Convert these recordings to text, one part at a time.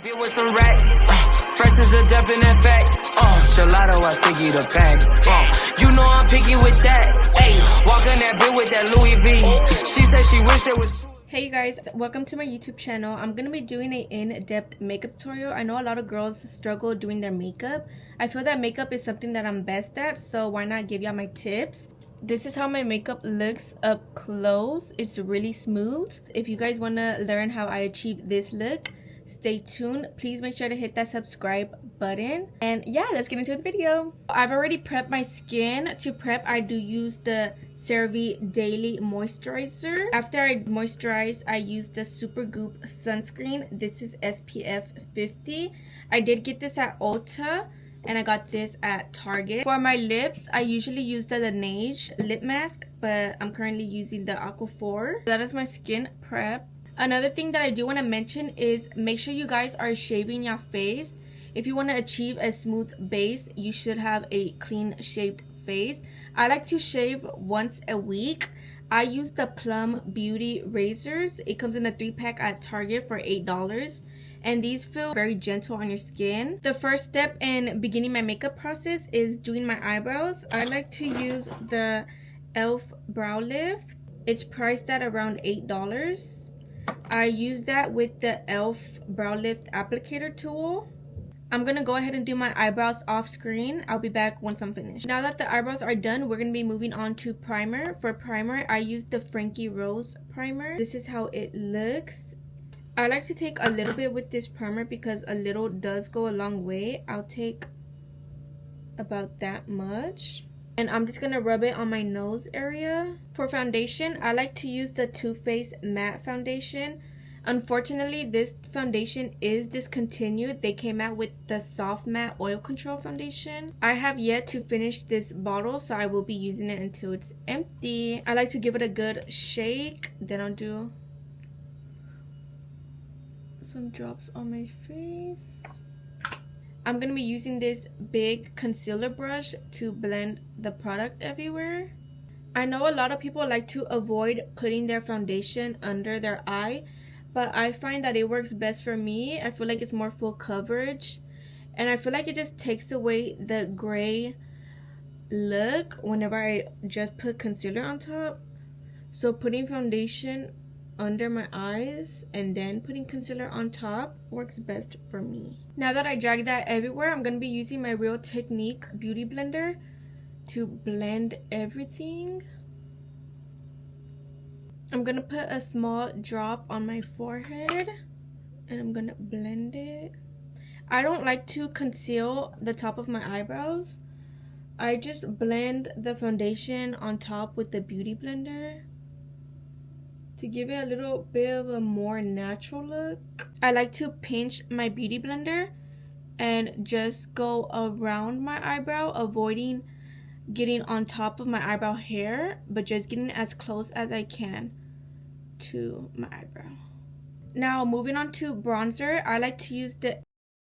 Be with some racks, fresh is the definite facts. Gelato, I sticky the pack. You know I'm picky with that. Ayy, walking that bit with that Louis V. She said she wish it was. Hey you guys, welcome to my YouTube channel. I'm gonna be doing an in-depth makeup tutorial. I know a lot of girls struggle doing their makeup. I feel that makeup is something that I'm best at, so why not give y'all my tips. This is how my makeup looks up close. It's really smooth. If you guys want to learn how I achieve this look, stay tuned. Please make sure to hit that subscribe button. And yeah, let's get into the video. I've already prepped my skin. To prep, I do use the CeraVe Daily Moisturizer. After I moisturize, I use the Supergoop sunscreen. This is SPF 50. I did get this at Ulta, and I got this at Target. For my lips, I usually use the Laneige lip mask, but I'm currently using the Aquaphor. That is my skin prep. Another thing that I do want to mention is make sure you guys are shaving your face. If you want to achieve a smooth base, you should have a clean shaved face. I like to shave once a week. I use the Plum Beauty razors. It comes in a 3-pack at Target for $8. And these feel very gentle on your skin. The first step in beginning my makeup process is doing my eyebrows. I like to use the e.l.f. Brow Lift. It's priced at around $8. I use that with the e.l.f. Brow Lift applicator tool. I'm gonna go ahead and do my eyebrows off screen. I'll be back once I'm finished. Now that the eyebrows are done, we're gonna be moving on to primer. For primer, I use the Frankie Rose primer. This is how it looks. I like to take a little bit with this primer because a little does go a long way. I'll take about that much. And I'm just going to rub it on my nose area. For foundation, I like to use the Too Faced Matte Foundation. Unfortunately, this foundation is discontinued. They came out with the Soft Matte Oil Control Foundation. I have yet to finish this bottle, so I will be using it until it's empty. I like to give it a good shake. Then I'll do some drops on my face. I'm going to be using this big concealer brush to blend the product everywhere. I know a lot of people like to avoid putting their foundation under their eye, but I find that it works best for me. I feel like it's more full coverage, and I feel like it just takes away the gray look whenever I just put concealer on top. So putting foundation under my eyes and then putting concealer on top works best for me. Now that I drag that everywhere, I'm going to be using my Real Technique Beauty Blender to blend everything. I'm going to put a small drop on my forehead and I'm going to blend it. I don't like to conceal the top of my eyebrows. I just blend the foundation on top with the Beauty Blender to give it a little bit of a more natural look. I like to pinch my Beauty Blender and just go around my eyebrow, avoiding getting on top of my eyebrow hair, but just getting as close as I can to my eyebrow. Now moving on to bronzer, I like to use the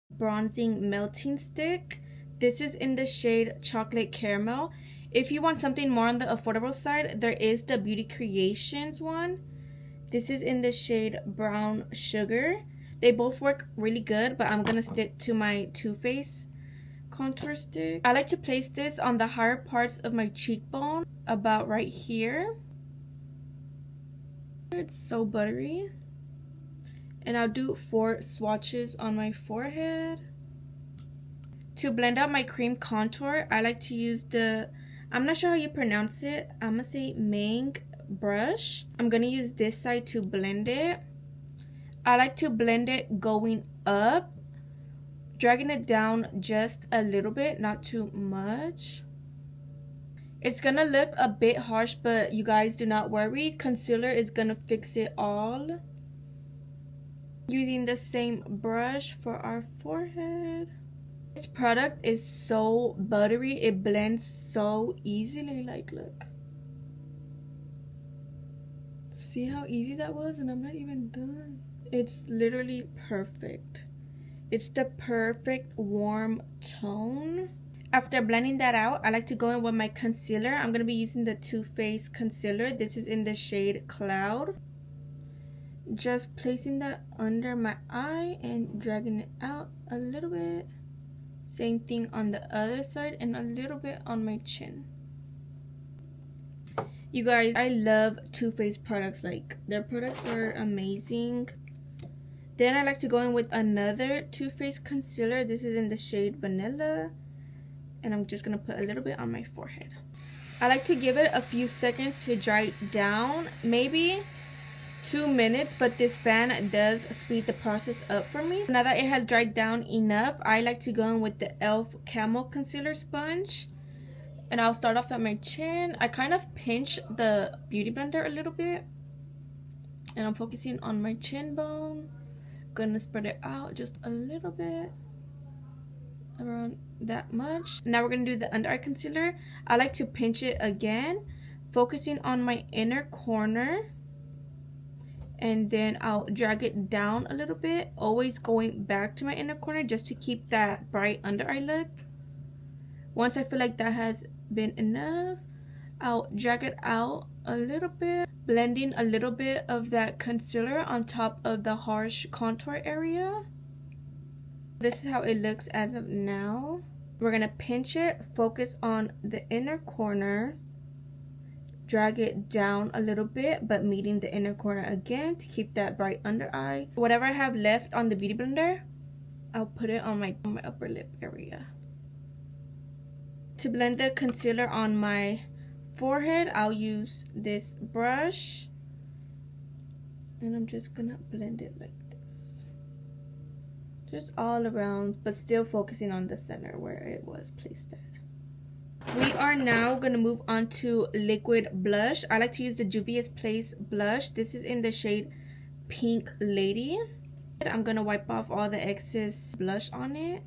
Bronzing Melting Stick. This is in the shade Chocolate Caramel. If you want something more on the affordable side, there is the Beauty Creations one. This is in the shade Brown Sugar. They both work really good, but I'm gonna stick to my Too Faced contour stick. I like to place this on the higher parts of my cheekbone, about right here. It's so buttery. And I'll do 4 swatches on my forehead. To blend out my cream contour, I like to use the, I'm not sure how you pronounce it, I'm gonna say Mang brush. I'm gonna use this side to blend it. I like to blend it going up, dragging it down just a little bit, not too much. It's gonna look a bit harsh, but you guys do not worry, concealer is gonna fix it all. Using the same brush for our forehead. This product is so buttery, it blends so easily. Like, look, see how easy that was, and I'm not even done. It's literally perfect. It's the perfect warm tone. After blending that out, I like to go in with my concealer. I'm going to be using the Too Faced concealer. This is in the shade Cloud. just placing that under my eye and dragging it out a little bit. Same thing on the other side and a little bit on my chin. You guys, I love Too Faced products. Like, their products are amazing. Then I like to go in with another Too Faced concealer. This is in the shade Vanilla. And I'm just going to put a little bit on my forehead. I like to give it a few seconds to dry down. Maybe 2 minutes, but this fan does speed the process up for me. So now that it has dried down enough, I like to go in with the e.l.f. Camo Concealer Sponge. And I'll start off at my chin. I kind of pinch the Beauty Blender a little bit. And I'm focusing on my chin bone. Gonna spread it out just a little bit. Around that much. Now we're gonna do the under eye concealer. I like to pinch it again. Focusing on my inner corner. And then I'll drag it down a little bit. Always going back to my inner corner just to keep that bright under eye look. Once I feel like that has been enough, I'll drag it out a little bit, blending a little bit of that concealer on top of the harsh contour area. This is how it looks as of now. We're gonna pinch it, focus on the inner corner, drag it down a little bit, but meeting the inner corner again to keep that bright under eye. Whatever I have left on the Beauty Blender, I'll put it on my upper lip area. To blend the concealer on my forehead, I'll use this brush. And I'm just gonna blend it like this. Just all around, but still focusing on the center where it was placed at. We are now gonna move on to liquid blush. I like to use the Juvia's Place blush. This is in the shade Pink Lady. I'm gonna wipe off all the excess blush on it.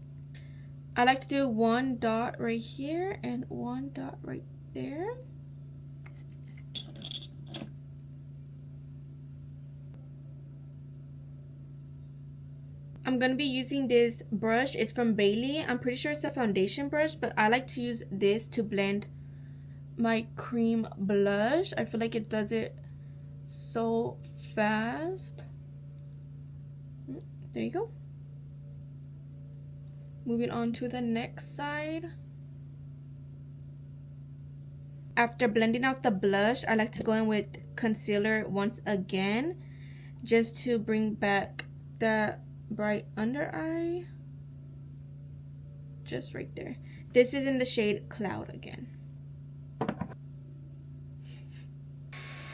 I like to do one dot right here and one dot right there. I'm going to be using this brush. It's from Bailey. I'm pretty sure it's a foundation brush, but I like to use this to blend my cream blush. I feel like it does it so fast. There you go. Moving on to the next side. After blending out the blush, I like to go in with concealer once again, just to bring back the bright under eye. Just right there. This is in the shade Cloud again.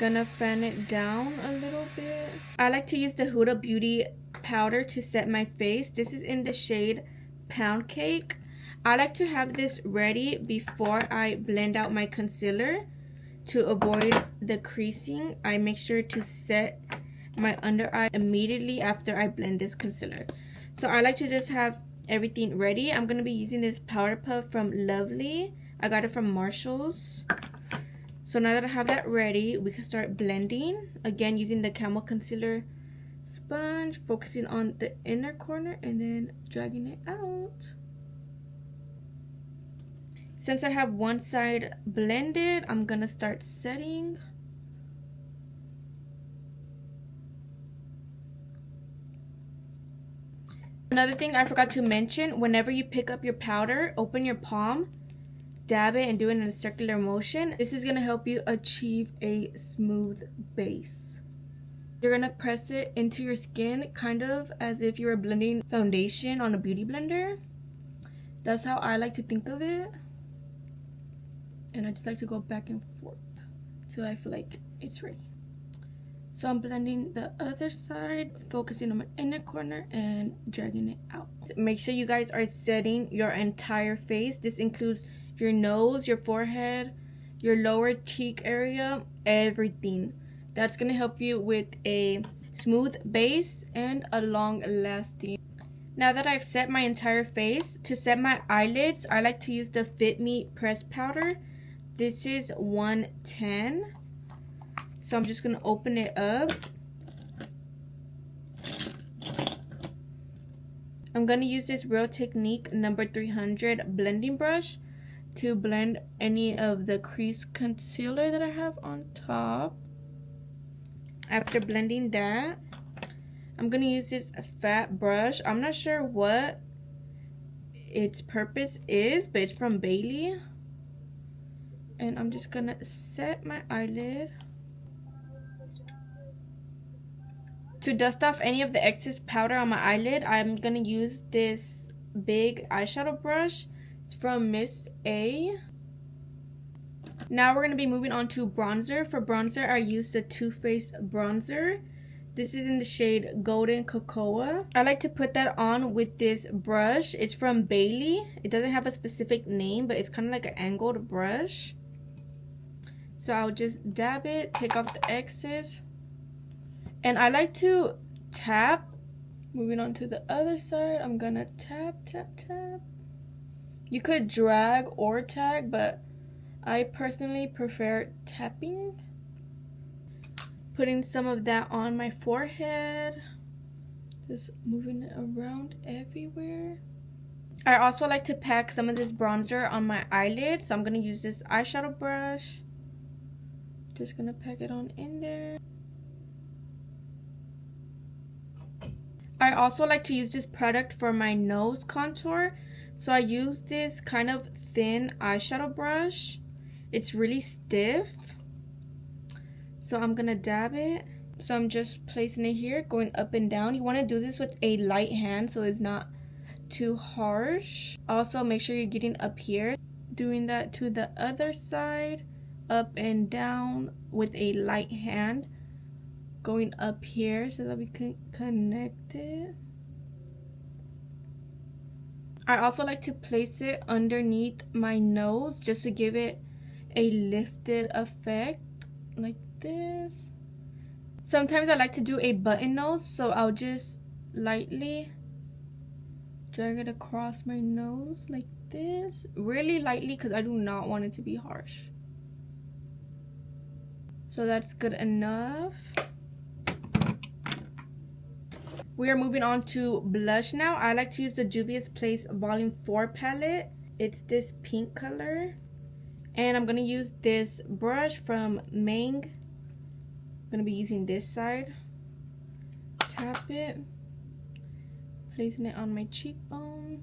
Gonna fan it down a little bit. I like to use the Huda Beauty powder to set my face. This is in the shade Pound Cake. I like to have this ready before I blend out my concealer to avoid the creasing. I make sure to set my under eye immediately after I blend this concealer. So I like to just have everything ready. I'm going to be using this powder puff from Lovely. I got it from Marshalls. So now that I have that ready, we can start blending. Again, using the Camo Concealer Sponge, focusing on the inner corner and then dragging it out. Since I have one side blended, I'm gonna start setting. Another thing I forgot to mention, whenever you pick up your powder, open your palm, dab it and do it in a circular motion. This is gonna help you achieve a smooth base. You're gonna press it into your skin kind of as if you were blending foundation on a beauty blender. That's how I like to think of it. And I just like to go back and forth till I feel like it's ready. So I'm blending the other side, focusing on my inner corner and dragging it out. Make sure you guys are setting your entire face. This includes your nose, your forehead, your lower cheek area, everything. That's gonna help you with a smooth base and a long lasting. Now that I've set my entire face, to set my eyelids, I like to use the Fit Me Press Powder. This is 110. So I'm just gonna open it up. I'm gonna use this Real Technique number 300 blending brush to blend any of the crease concealer that I have on top. After blending that, I'm gonna use this fat brush. I'm not sure what its purpose is, but it's from Bailey. And I'm just gonna set my eyelid. To dust off any of the excess powder on my eyelid, I'm gonna use this big eyeshadow brush. It's from Miss A. Now we're gonna be moving on to bronzer. For bronzer, I used the Too Faced bronzer. This is in the shade Golden Cocoa. I like to put that on with this brush. It's from Bailey. It doesn't have a specific name, but it's kind of like an angled brush. So I'll just dab it, take off the excess. And I like to tap. Moving on to the other side, I'm gonna tap, tap, tap. You could drag or tag, but I personally prefer tapping. Putting some of that on my forehead. Just moving it around everywhere. I also like to pack some of this bronzer on my eyelid. So I'm going to use this eyeshadow brush. Just going to pack it on in there. I also like to use this product for my nose contour. So I use this kind of thin eyeshadow brush. It's really stiff. So I'm gonna dab it. So I'm just placing it here, going up and down. You want to do this with a light hand so it's not too harsh. Also, make sure you're getting up here. Doing that to the other side, up and down with a light hand. Going up here so that we can connect it. I also like to place it underneath my nose just to give it a lifted effect, like this. Sometimes I like to do a button nose, so I'll just lightly drag it across my nose like this, really lightly, because I do not want it to be harsh. So that's good enough. We are moving on to blush now. I like to use the Juvia's Place Volume 4 palette. It's this pink color. And I'm going to use this brush from Mang. I'm going to be using this side. Tap it. Placing it on my cheekbone.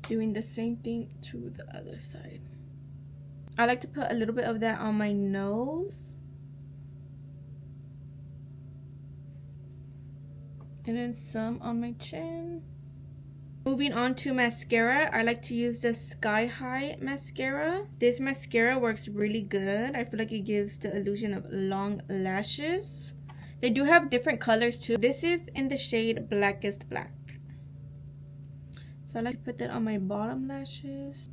Doing the same thing to the other side. I like to put a little bit of that on my nose. And then some on my chin. Moving on to mascara, I like to use the Sky High mascara. This mascara works really good. I feel like it gives the illusion of long lashes. They do have different colors too. This is in the shade Blackest Black. So I like to put that on my bottom lashes.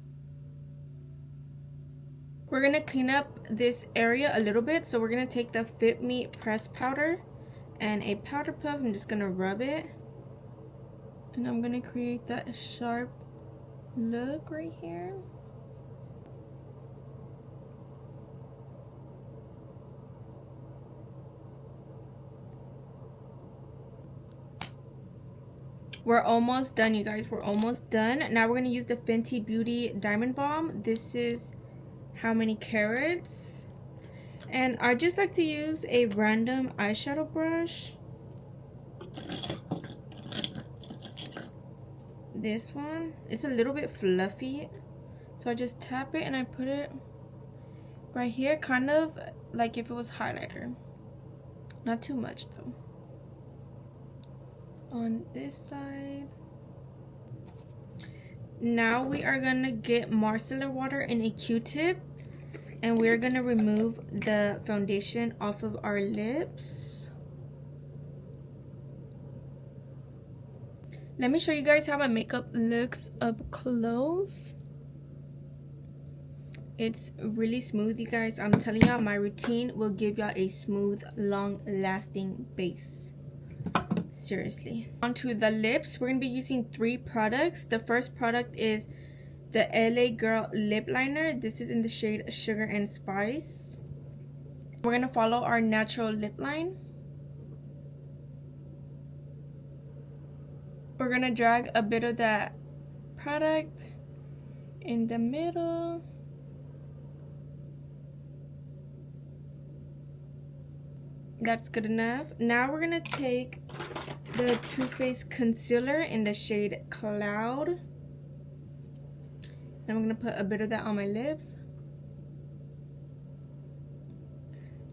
We're going to clean up this area a little bit. So we're going to take the Fit Me press powder and a powder puff. I'm just going to rub it. And I'm going to create that sharp look right here. We're almost done, you guys. We're almost done. Now we're going to use the Fenty Beauty Diamond Balm. This is How Many Carats. And I just like to use a random eyeshadow brush. This one, it's a little bit fluffy, so I just tap it and I put it right here, kind of like if it was highlighter. Not too much though. On this side. Now we are gonna get micellar water in a Q-tip, and we're gonna remove the foundation off of our lips. Let me show you guys how my makeup looks up close. It's really smooth, you guys. I'm telling y'all, my routine will give y'all a smooth, long-lasting base. Seriously. Onto the lips, we're going to be using 3 products. The first product is the LA Girl Lip Liner. This is in the shade Sugar and Spice. We're going to follow our natural lip line. We're going to drag a bit of that product in the middle. That's good enough. Now we're gonna take the Too Faced concealer in the shade Cloud, and I'm gonna put a bit of that on my lips,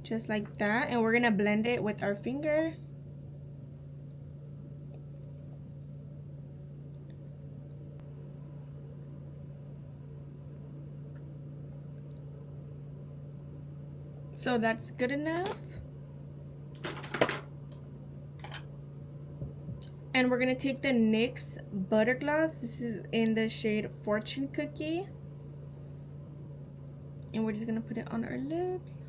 just like that, and we're gonna blend it with our finger. So that's good enough. And we're gonna take the NYX Butter Gloss. This is in the shade Fortune Cookie. And we're just gonna put it on our lips.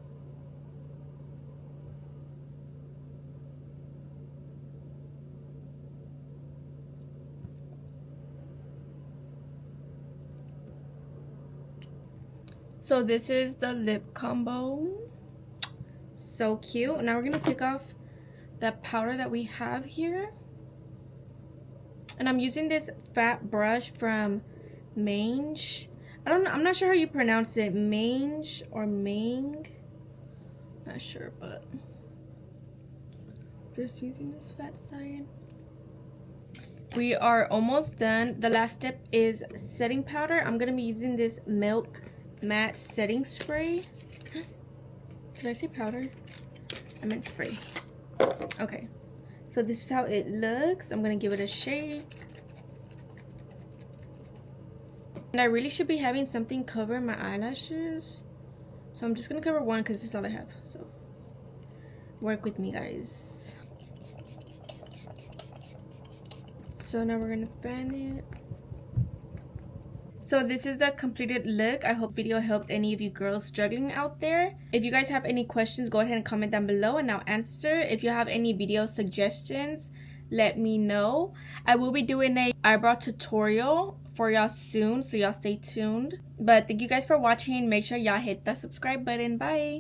So this is the lip combo. So cute. Now we're gonna take off that powder that we have here. And I'm using this fat brush from Mange. I'm not sure how you pronounce it. Mange or Mang. Not sure, but just using this fat side. We are almost done. The last step is setting powder. I'm gonna be using this Milk Matte Setting Spray. Did I say powder? I meant spray. Okay. So this is how it looks. I'm gonna give it a shake. And I really should be having something cover my eyelashes. So I'm just gonna cover one because this is all I have. So work with me, guys. So now we're gonna fan it. So this is the completed look. I hope video helped any of you girls struggling out there. If you guys have any questions, go ahead and comment down below and I'll answer. If you have any video suggestions, let me know. I will be doing a eyebrow tutorial for y'all soon, so y'all stay tuned. But thank you guys for watching. Make sure y'all hit that subscribe button. Bye.